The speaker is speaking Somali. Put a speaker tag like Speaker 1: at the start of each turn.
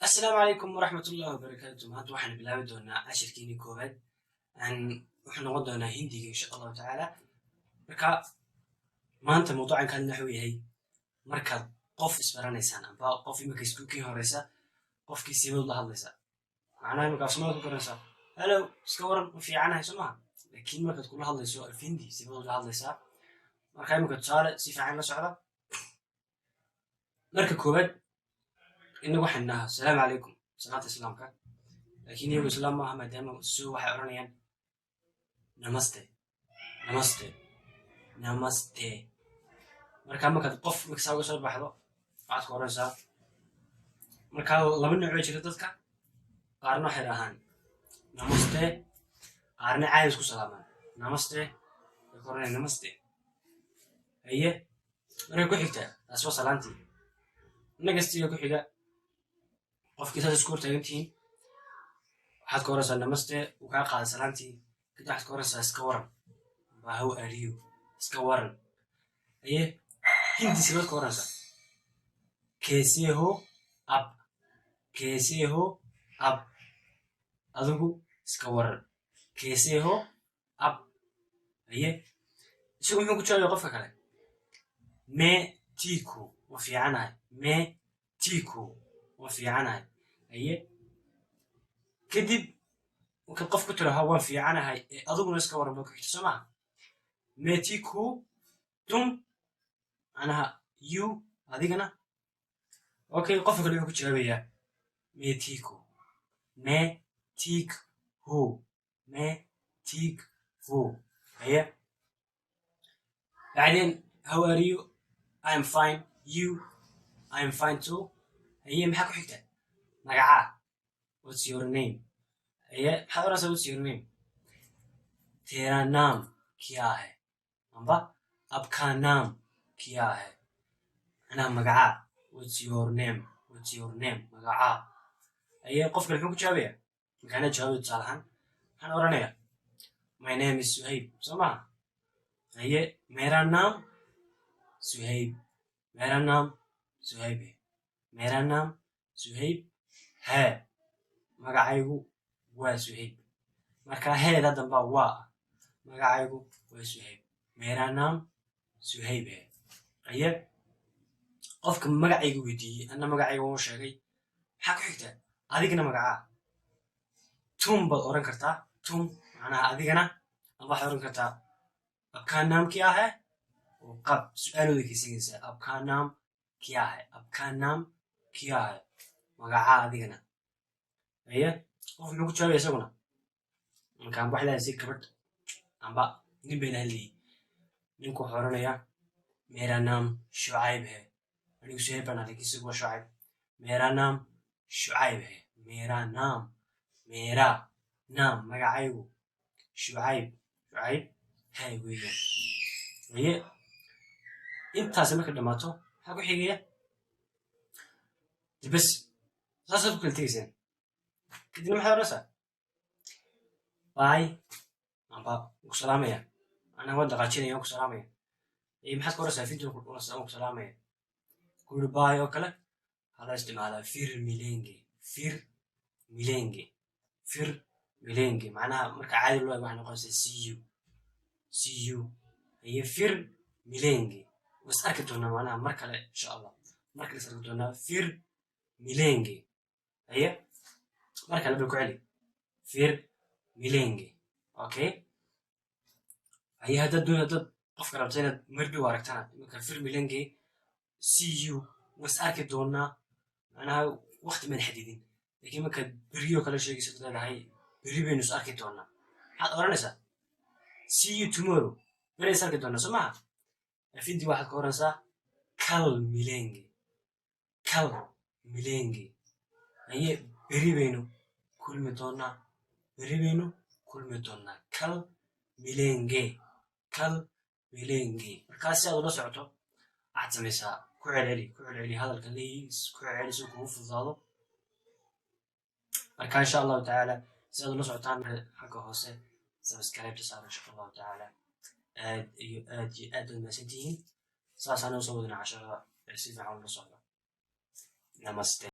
Speaker 1: السلام عليكم ورحمة الله وبركاته. maanta waxaan bilaabi doonaa cashirkiini koowaad waxaan noqon doonaa hindiga insha allahu tacaala. marka maanta mawduucan kan wuxuu yahay markaad qof isbaranaysaan amba qof imika iskuulkii horeysa qofkii sibaad la hadlaysaa macnaha imika afsoomaaliga ku garanaysaa hello iska waran ma fiicanahay soo maha laakiin markaad kula hadlayso afhindi sibaad la hadlaysaa. marka imika tusaale si fiican la socda. marka koowaad inagu waxaan nahaa asalaamu calaykum salaanta islaamka laakiin iyagu islaam maaha maadaama soo waxay odhanayaan namaste namaste namaste. markaad qof miksaa uga soo baxdo waxaad ku odhanaysaa markaa laba nooc oo jira dadka qaarna waxay dhahaan namaste qaarna caadi isku salaamaan namaste way ku odhanayaan namaste haye markay ku xigtaa taas waa salaantii nagastiga ku xiga qofkii saas isku hortaagantihiin waxaad ka oranaysaa namaste uu kaa qaaday salaantii kadib waxaad ka oranaysaa iska waran baa how are you iska waran haye hindi sibaad ka oranaysaa kaise ho ab kaise ho ab adigu iska waran kaise ho ab haye isagu muxuu ku jawaabaya qofka kale me tiku wa fiicanahay me tiku wa fiicanahay haye kadib markaad qof ku tiro ha waan fiicanahay adiguna iska waran baa ku xigta soo maha me tiku tum macnaha you adigana okay qofka kale wuxuu ku jawaabayaa me tiku me tik hu me tik hu haye بعدين how are you I am fine you I am fine too haye maxaa ku xigta magacaa what's your name haye maxaad oranaysaa what's your name तेरा नाम क्या है amba आपका नाम क्या है macnaha magacaa what's your name magacaa haye qofka muxuu ku jawaabaya markaana jawaabay tusaale ahaan waxaan oranayaa my name is Suhaib soo maha haye मेरा नाम Suhaib मेरा नाम Suhaib है मेरा नाम Suhaib है magacaygu waa Suhaib marka heeda damba waa magacaygu waa Suhaib मेरा नाम Suhaib है haye qofka magacaygu weydiiyey anna magacaygu uu sheegay maxaa ku xigta adigana magacaa tum baad oran kartaa tum macnaha adigana amba waxaad oran kartaa abkaa naam kya hai oo qab su-aalooda kaysigaysaa abkaa naam kya hai abkaa naam kya hai magacaa adigana haye qof muxuu ku jawaabaya isaguna markaan wax lahay si gabadh amba nin bayna hadlayay ninku wuxuu oranayaa meera naam shucayb he anigu suhayb baan ahay isagu waa shucayb meera naam shucayb he meera naam magacaygu shucayb hay weeyaan haye intaasi marka dhammaato maxaa ku xigaya dibas saasaad ku kala tegaysaan kadibna maxaad oranaysaa bay amba ku salaamaya macnaha waan dhaqaajinaya waan ku salaamaya maxaad ka oranaysaa finti waan ku salaamaya kuri bay oo kale waxaa loo isticmaalaa fir milenge macnaha marka caadi loo eego waxay noqonaysaa see you haye fir milenge was arki doonaa macnaha mar kale insha allah mar kale is arki doonaa fir milenge haye mar kale bay ku celi fir milenge okay haye haddaad qofka rabta inaad mardhow aragtana iminka fir milenge see you was arki doonaa macnaha waqti maan xadidin laakiin markaad beriyo kale sheegaysa leedahay beri baynu is arki doonaa maxaad oranaysaa see you tomorrow beri is arki doonaa soo maha afintii waxaad ka oranaysaa kal milenge haye beri baynu kulmi doonaa kal milenge markaas si aad ula socoto waxaad samaysaa ku celceli hadalka leeyiis ku celceli si kugu fududaado marka insha allahu tacaala si aad ula socotaan xagga hoose subscribe saar insha allahu tacaala aad iyo aad baad mahadsantihiin saasaan usoo wadana casharada si fiican ula socda namaste.